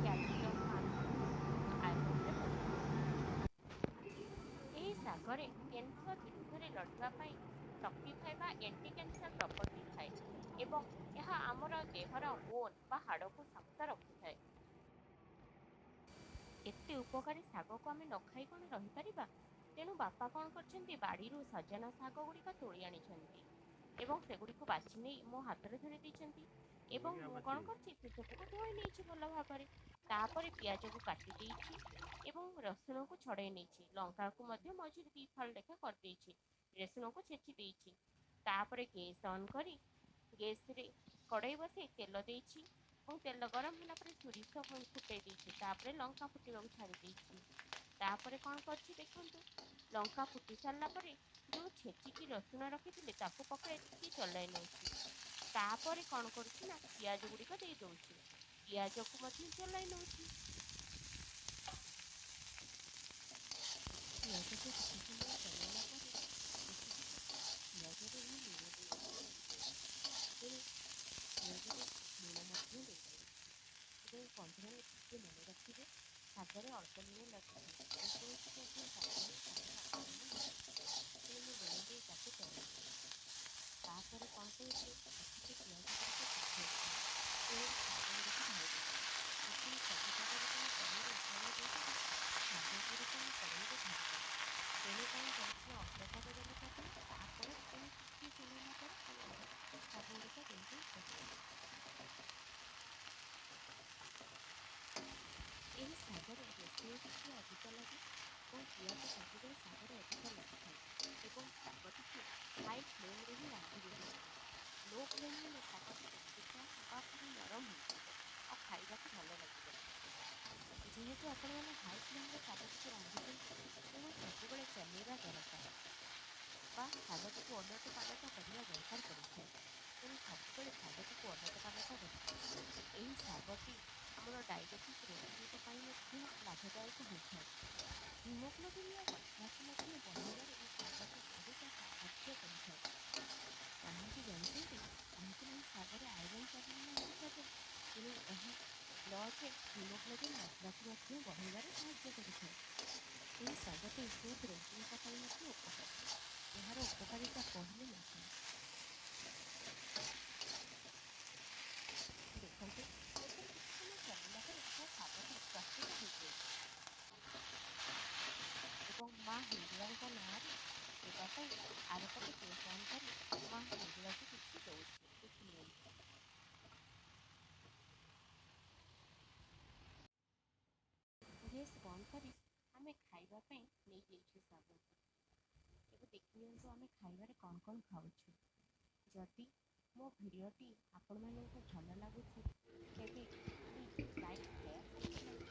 Calcium magnesium ଆୟରନରେ ଭରପୁର। ଏହି ଶାଗରେ କ୍ୟାନ୍ସର ବିରୁଦ୍ଧରେ ଲଢ଼ିବା ପାଇଁ ଶକ୍ତି ଥାଏ ବା ଏଣ୍ଟି କ୍ୟାନ୍ସର ପ୍ରପର୍ଟି ଥାଏ ଏବଂ ଏହା ଆମର ଦେହର ବୋନ୍ ବା ହାଡ଼କୁ ଶକ୍ତ ରଖିଥାଏ। ଏତେ ଉପକାରୀ ଶାଗକୁ ଆମେ ନ ଖାଇ କଣ ରହିପାରିବା? ତେଣୁ ବାପା କଣ କରିଛନ୍ତି, ବାଡ଼ିରୁ ସଜନା ଶାଗ ଗୁଡ଼ିକ ତୋଳି ଆଣିଛନ୍ତି ଏବଂ ସେଗୁଡ଼ିକୁ ବାଛି ନେଇ ମୋ ହାତରେ ଧରି ଦେଇଛନ୍ତି ଏବଂ ମୁଁ କଣ କରିଛି ସେସବୁକୁ ଧୋଇ ନେଇଛି ଭଲ ଭାବରେ। ତାପରେ ପିଆଜକୁ କାଟି ଦେଇଛି ଏବଂ ରସୁଣକୁ ଛଡ଼େଇ ନେଇଛି, ଲଙ୍କାକୁ ମଧ୍ୟ ମଝିରେ ଦି ଫାଳ ଲେଖା କରିଦେଇଛି, ରସୁଣକୁ ଛେଚି ଦେଇଛି। ତାପରେ ଗ୍ୟାସ୍ ଅନ୍ କରି ଗ୍ୟାସରେ କଡ଼େଇ ବସାଇ ତେଲ ଦେଇଛି ଏବଂ ତେଲ ଗରମ ହେଲା ପରେ ସୋରିଷ ଫୁଟେଇ ଦେଇଛି, ତାପରେ ଲଙ୍କା ଫୁଟିବାକୁ ଛାଡ଼ି ଦେଇଛି। ତାପରେ କଣ କରିଛି ଦେଖନ୍ତୁ, ଲଙ୍କା ଫୁଟି ସାରିଲା ପରେ ଯୋଉ ଛେଚିକି ରସୁଣ ରଖିଥିଲି ତାକୁ ପକାଇକି ଚଲାଇ ନେଉଛି। ତାପରେ କଣ କରୁଛି ନା ପିଆଜ ଗୁଡ଼ିକ ଦେଇ ଦଉଛି, ପିଆଜକୁ ମଧ୍ୟ ଚଲାଇ ନେଉଛି। ପିଆଜକୁ କିଛି ସମୟ ଚଲାଇଲା ପରେ ଦେଖିବେ ପିଆଜରେ ହିଁ ଲୁଣ ଦେଇଦେଉଛି, ତେଣୁ ପିଆଜରେ ଲୁଣ ମଧ୍ୟ ଦେଇଦେଉଛି ଏବଂ ବନ୍ଧୁମାନେ ଟିକେ ମନେ ରଖିବେ ଶାଗରେ ଅଳ୍ପ ଲୁଣ ଲାଗିଥାଏ, ଯେକୌଣସି ମଧ୍ୟ ଶାଗରେ ଶାଗରେ ଅଳ୍ପ ଲୁଣ ଲାଗିଥାଏ, ତେଣୁ ମୁଁ ଲୁଣ ଦେଇ ତାକୁ ଚଳାଇ ଦେଉଛି। ତାପରେ କଣ କରୁଛି, ଦେଖିବେ ପିଆଜ ଗୁଡ଼ିକ ସିଝି ଆସିଲାଣି, ତେଣୁ ଶାଗ ଗୁଡ଼ିକୁ ଢାଳି ଦେଉଛି। ଦେଖିବେ ସବୁ ଶାଗ ଯେତେବେଳେ କଡ଼େଇରେ ଓଜାଡ଼ିଆ ଦେଇଦେବେ ଶାଗ ଗୁଡ଼ିକ ମୁଁ କଡ଼େଇରେ ଛାଡ଼ିଦେବି, ତେଣୁ କଣ କରୁଛି ନା ଅଳ୍ପ ଶାଗ ଦେଲେ କାଟିବି, ତାପରେ ପୁଣି ଟିକେ ସମୟ ହେଲା ପରେ ପୁଣି ଶାଗ ଗୁଡ଼ିକ ଦେଇ ଦେଇ ଚଳାଇବି। ଏହି ଶାଗରେ ରସୁଣ ଟିକେ ଅଧିକ ଲାଗେ ଏବଂ ପିଆଜ ସବୁବେଳେ ଶାଗରେ ଅଧିକ ଲାଗିଥାଏ ଏବଂ ଶାଗଟିକୁ ହାଇ ଫ୍ଲେମ୍ରେ ହିଁ ରାନ୍ଧିବେ ସବୁବେଳେ। ଲୋ ଫ୍ଲେମ୍ ହେଲେ ଶାଗଟି ଚିଟଚିଟା ବା ପୁରା ନରମ ହୋଇଯିବ ଆଉ ଖାଇବାକୁ ଭଲ ଲାଗିବନି। ଯେହେତୁ ଆପଣମାନେ ହାଇ ଫ୍ଲେମ୍ରେ ଶାଗଟିକୁ ରାନ୍ଧୁଛନ୍ତି, ତେଣୁ ସବୁବେଳେ ଚଲେଇବା ଦରକାର ବା ଶାଗଟିକୁ ଓଲଟ ପାଲଟ କରିବା ଦରକାର ପଡ଼ିଥାଏ। ତେଣୁ ସବୁବେଳେ ଶାଗଟିକୁ ଓଲଟ ପାଲଟ କରିବେ। ଏହି ଶାଗଟି ଆମର ଡାଇବେଟିସ୍ ରୋଗୀଙ୍କ ପାଇଁ ମଧ୍ୟ ଲାଭଦାୟକ ହୋଇଥାଏ। ହିମୋଗ୍ଲୋବିନର ମାତ୍ରାକୁ ମଧ୍ୟ ବଢ଼ାଇବାରେ ଏହି ଶାଗଟି ବହୁତ ସାହାଯ୍ୟ କରିଥାଏ। କାହିଁକି ଜାଣିଛନ୍ତି? କାହିଁକି ନା ଏହି ଶାଗରେ ଆଇରନ୍ ପରିମାଣ ଅଧିକ ଥାଏ, ତେଣୁ ଏହା ବ୍ଲଡ଼ରେ ହିମୋଗ୍ଲୋବିନ୍ ମାତ୍ରାକୁ ମଧ୍ୟ ବଢ଼ାଇବାରେ ସାହାଯ୍ୟ କରିଥାଏ। ଏହି ଶାଗଟି ହୃଦରୋଗୀଙ୍କ ପାଇଁ ମଧ୍ୟ ଉପକାରୀ। ଏହାର ଉପକାରିତା କହିଲେ ନ ସରେ। ଦେଖନ୍ତୁ ଏପରି କିଛି ସମୟ ଚଲିଲା ପରେ ମୋ ଶାଗଟି ପ୍ରସ୍ତୁତ ହୋଇଯାଇଛି ଏବଂ ମା ହିଙ୍ଗୁଳାଙ୍କ ନାଁରେ ଦେବା ପାଇଁ ଆରପଟେ ଗ୍ୟାସ୍ ଅନ୍ କରି ମା ହିଙ୍ଗୁଳାକୁ କିଛି ଦଉଛି, ଦେଖି ନିଅନ୍ତୁ। ଗ୍ୟାସ୍ ବନ୍ଦ କରି ଆମେ ଖାଇବା ପାଇଁ ନେଇଯାଇଛୁ ଶାଗକୁ। ଏବେ ଦେଖି ନିଅନ୍ତୁ ଆମେ ଖାଇବାରେ କଣ କଣ ଖାଉଛୁ। ଯଦି ମୋ ଭିଡ଼ିଓଟି ଆପଣମାନଙ୍କୁ ଭଲ ଲାଗୁଛି ତେବେ ପ୍ଲିଜ୍ ଲାଇକ୍, ସେୟାର, ସବସ୍କ୍ରାଇବ୍